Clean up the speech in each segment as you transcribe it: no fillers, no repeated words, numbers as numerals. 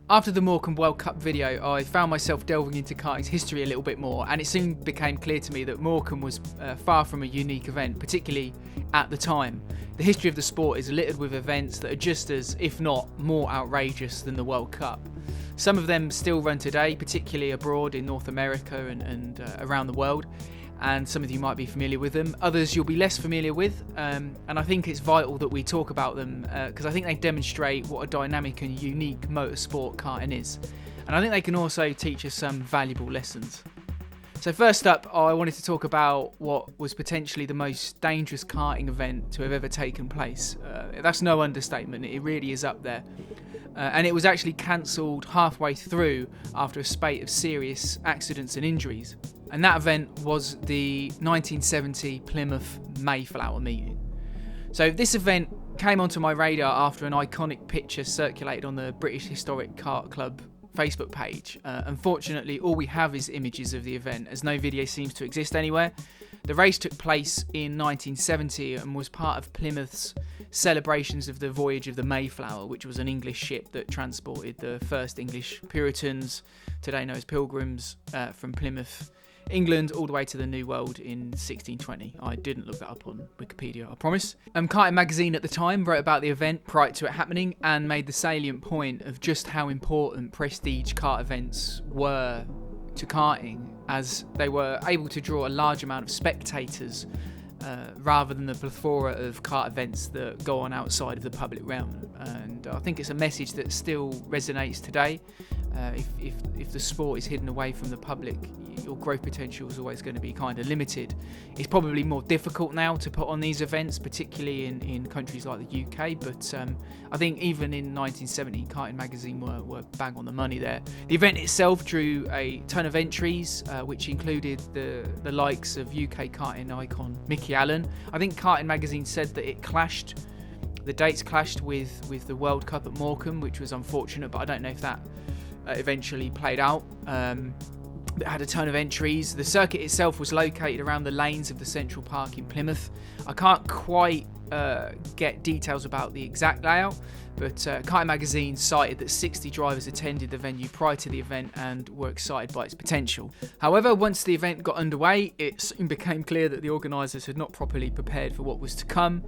After the Morecambe World Cup video, I found myself delving into karting's history a little bit more, and it soon became clear to me that Morecambe was far from a unique event, particularly at the time. The history of the sport is littered with events that are just as, if not more outrageous than the World Cup. Some of them still run today, particularly abroad in North America and around the world, and some of you might be familiar with them. Others you'll be less familiar with, and I think it's vital that we talk about them because I think they demonstrate what a dynamic and unique motorsport karting is. And I think they can also teach us some valuable lessons. So first up, I wanted to talk about what was potentially the most dangerous karting event to have ever taken place. That's no understatement, it really is up there. And it was actually cancelled halfway through after a spate of serious accidents and injuries. And that event was the 1970 Plymouth Mayflower meeting. So this event came onto my radar after an iconic picture circulated on the British Historic Kart Club Facebook page. Unfortunately, all we have is images of the event, as no video seems to exist anywhere. The race took place in 1970 and was part of Plymouth's celebrations of the voyage of the Mayflower, which was an English ship that transported the first English Puritans, today known as Pilgrims, from Plymouth, England, all the way to the New World in 1620. I didn't look that up on Wikipedia, I promise. Karting magazine at the time wrote about the event prior to it happening and made the salient point of just how important prestige kart events were to karting, as they were able to draw a large amount of spectators rather than the plethora of kart events that go on outside of the public realm. And I think it's a message that still resonates today. If the sport is hidden away from the public, your growth potential is always going to be kind of limited. It's probably more difficult now to put on these events, particularly in countries like the UK, but I think even in 1970, Karting magazine were bang on the money there. The event itself drew a ton of entries, which included the likes of UK karting icon Mickey Allen. I think Karting magazine said that the dates clashed with the World Cup at Morecambe, which was unfortunate, but I don't know if that eventually played out. It had a ton of entries. The circuit itself was located around the lanes of the Central Park in Plymouth. I can't quite get details about the exact layout, but Karting magazine cited that 60 drivers attended the venue prior to the event and were excited by its potential. However, once the event got underway, it soon became clear that the organisers had not properly prepared for what was to come.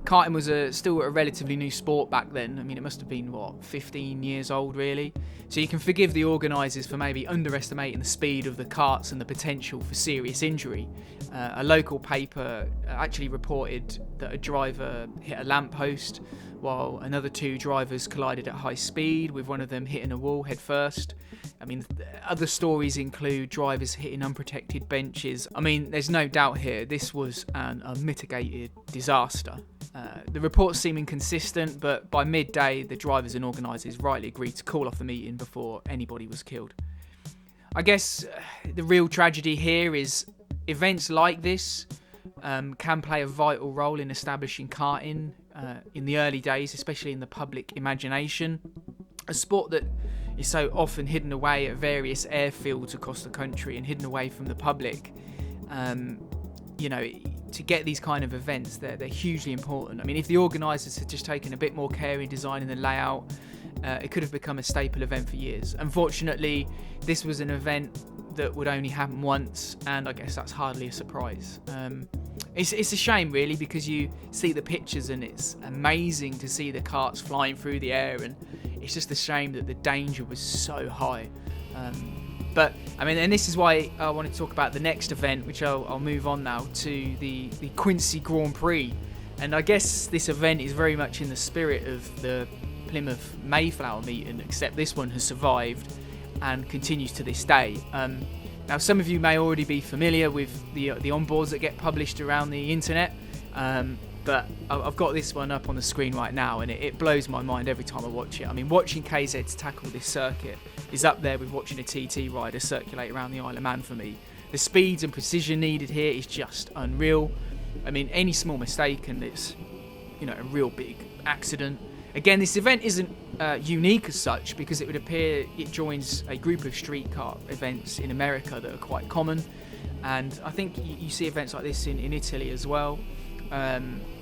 Karting was still a relatively new sport back then. I mean, it must have been, 15 years old, really? So you can forgive the organisers for maybe underestimating the speed of the karts and the potential for serious injury. A local paper actually reported that a driver hit a lamppost, while another two drivers collided at high speed, with one of them hitting a wall head first. I mean, other stories include drivers hitting unprotected benches. I mean, there's no doubt here, this was an unmitigated disaster. The reports seem inconsistent, but by midday, the drivers and organisers rightly agreed to call off the meeting before anybody was killed. I guess the real tragedy here is events like this can play a vital role in establishing karting in the early days, especially in the public imagination. A sport that is so often hidden away at various airfields across the country and hidden away from the public. To get these kind of events, they're hugely important. I mean, if the organisers had just taken a bit more care in designing the layout, it could have become a staple event for years. Unfortunately, this was an event that would only happen once, and I guess that's hardly a surprise. It's a shame, really, because you see the pictures and it's amazing to see the karts flying through the air, and it's just a shame that the danger was so high. But I mean, and this is why I want to talk about the next event, which I'll move on now to the Quincy Grand Prix. And I guess this event is very much in the spirit of the Plymouth Mayflower meeting, except this one has survived and continues to this day. Now, some of you may already be familiar with the onboards that get published around the internet, but I've got this one up on the screen right now, and it blows my mind every time I watch it. I mean, watching KZs tackle this circuit is up there with watching a TT rider circulate around the Isle of Man for me. The speeds and precision needed here is just unreal. I mean, any small mistake and it's, a real big accident. Again, this event isn't unique as such, because it would appear it joins a group of street kart events in America that are quite common, and I think you see events like this in Italy as well.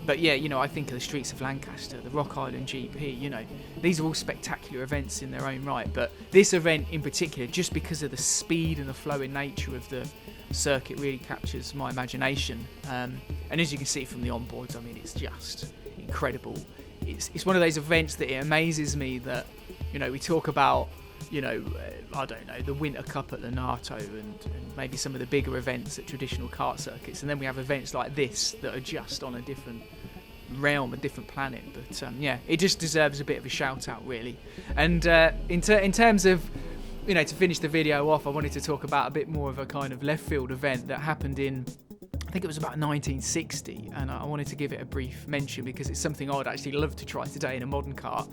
But But yeah, I think of the Streets of Lancaster, the Rock Island GP, these are all spectacular events in their own right. But this event in particular, just because of the speed and the flowing nature of the circuit, really captures my imagination. And as you can see from the onboards, I mean, it's just incredible. It's one of those events that it amazes me that, we talk about, I don't know, the Winter Cup at Lonato and maybe some of the bigger events at traditional kart circuits, and then we have events like this that are just on a different realm, a different planet. But it just deserves a bit of a shout out, really. And in terms of, to finish the video off, I wanted to talk about a bit more of a kind of left field event that happened in, I think it was about 1960, and I wanted to give it a brief mention because it's something I'd actually love to try today in a modern kart.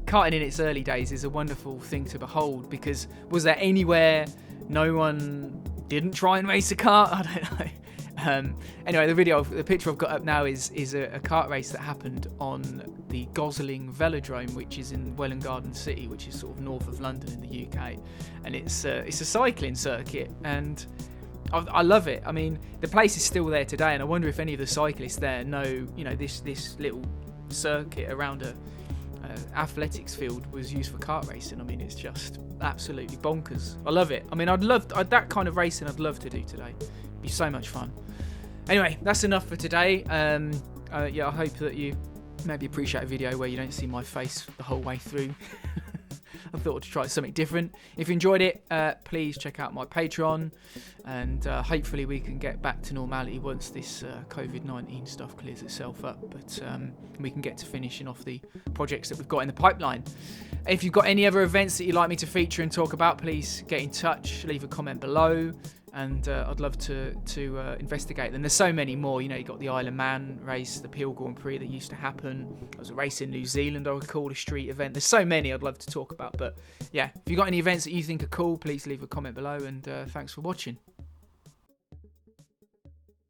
Karting in its early days is a wonderful thing to behold, because was there anywhere no one didn't try and race a kart? I don't know. Anyway, the picture I've got up now is a kart race that happened on the Goblet Velodrome, which is in Welwyn Garden City, which is sort of north of London in the UK, and it's a cycling circuit, and I love it. I mean, the place is still there today, and I wonder if any of the cyclists there know, this little circuit around a athletics field was used for kart racing. I mean, it's just absolutely bonkers. I love it. I mean, that kind of racing I'd love to do today. It'd be so much fun. Anyway, that's enough for today. I hope that you maybe appreciate a video where you don't see my face the whole way through. I thought to try something different. If you enjoyed it, please check out my Patreon, and hopefully we can get back to normality once this COVID-19 stuff clears itself up, but we can get to finishing off the projects that we've got in the pipeline. If you've got any other events that you'd like me to feature and talk about, please get in touch, leave a comment below, and I'd love to investigate them. There's so many more. You've got the Isle of Man race, the Peel Grand Prix that used to happen. There was a race in New Zealand I would call a street event. There's so many I'd love to talk about. But yeah, if you've got any events that you think are cool, please leave a comment below, and thanks for watching.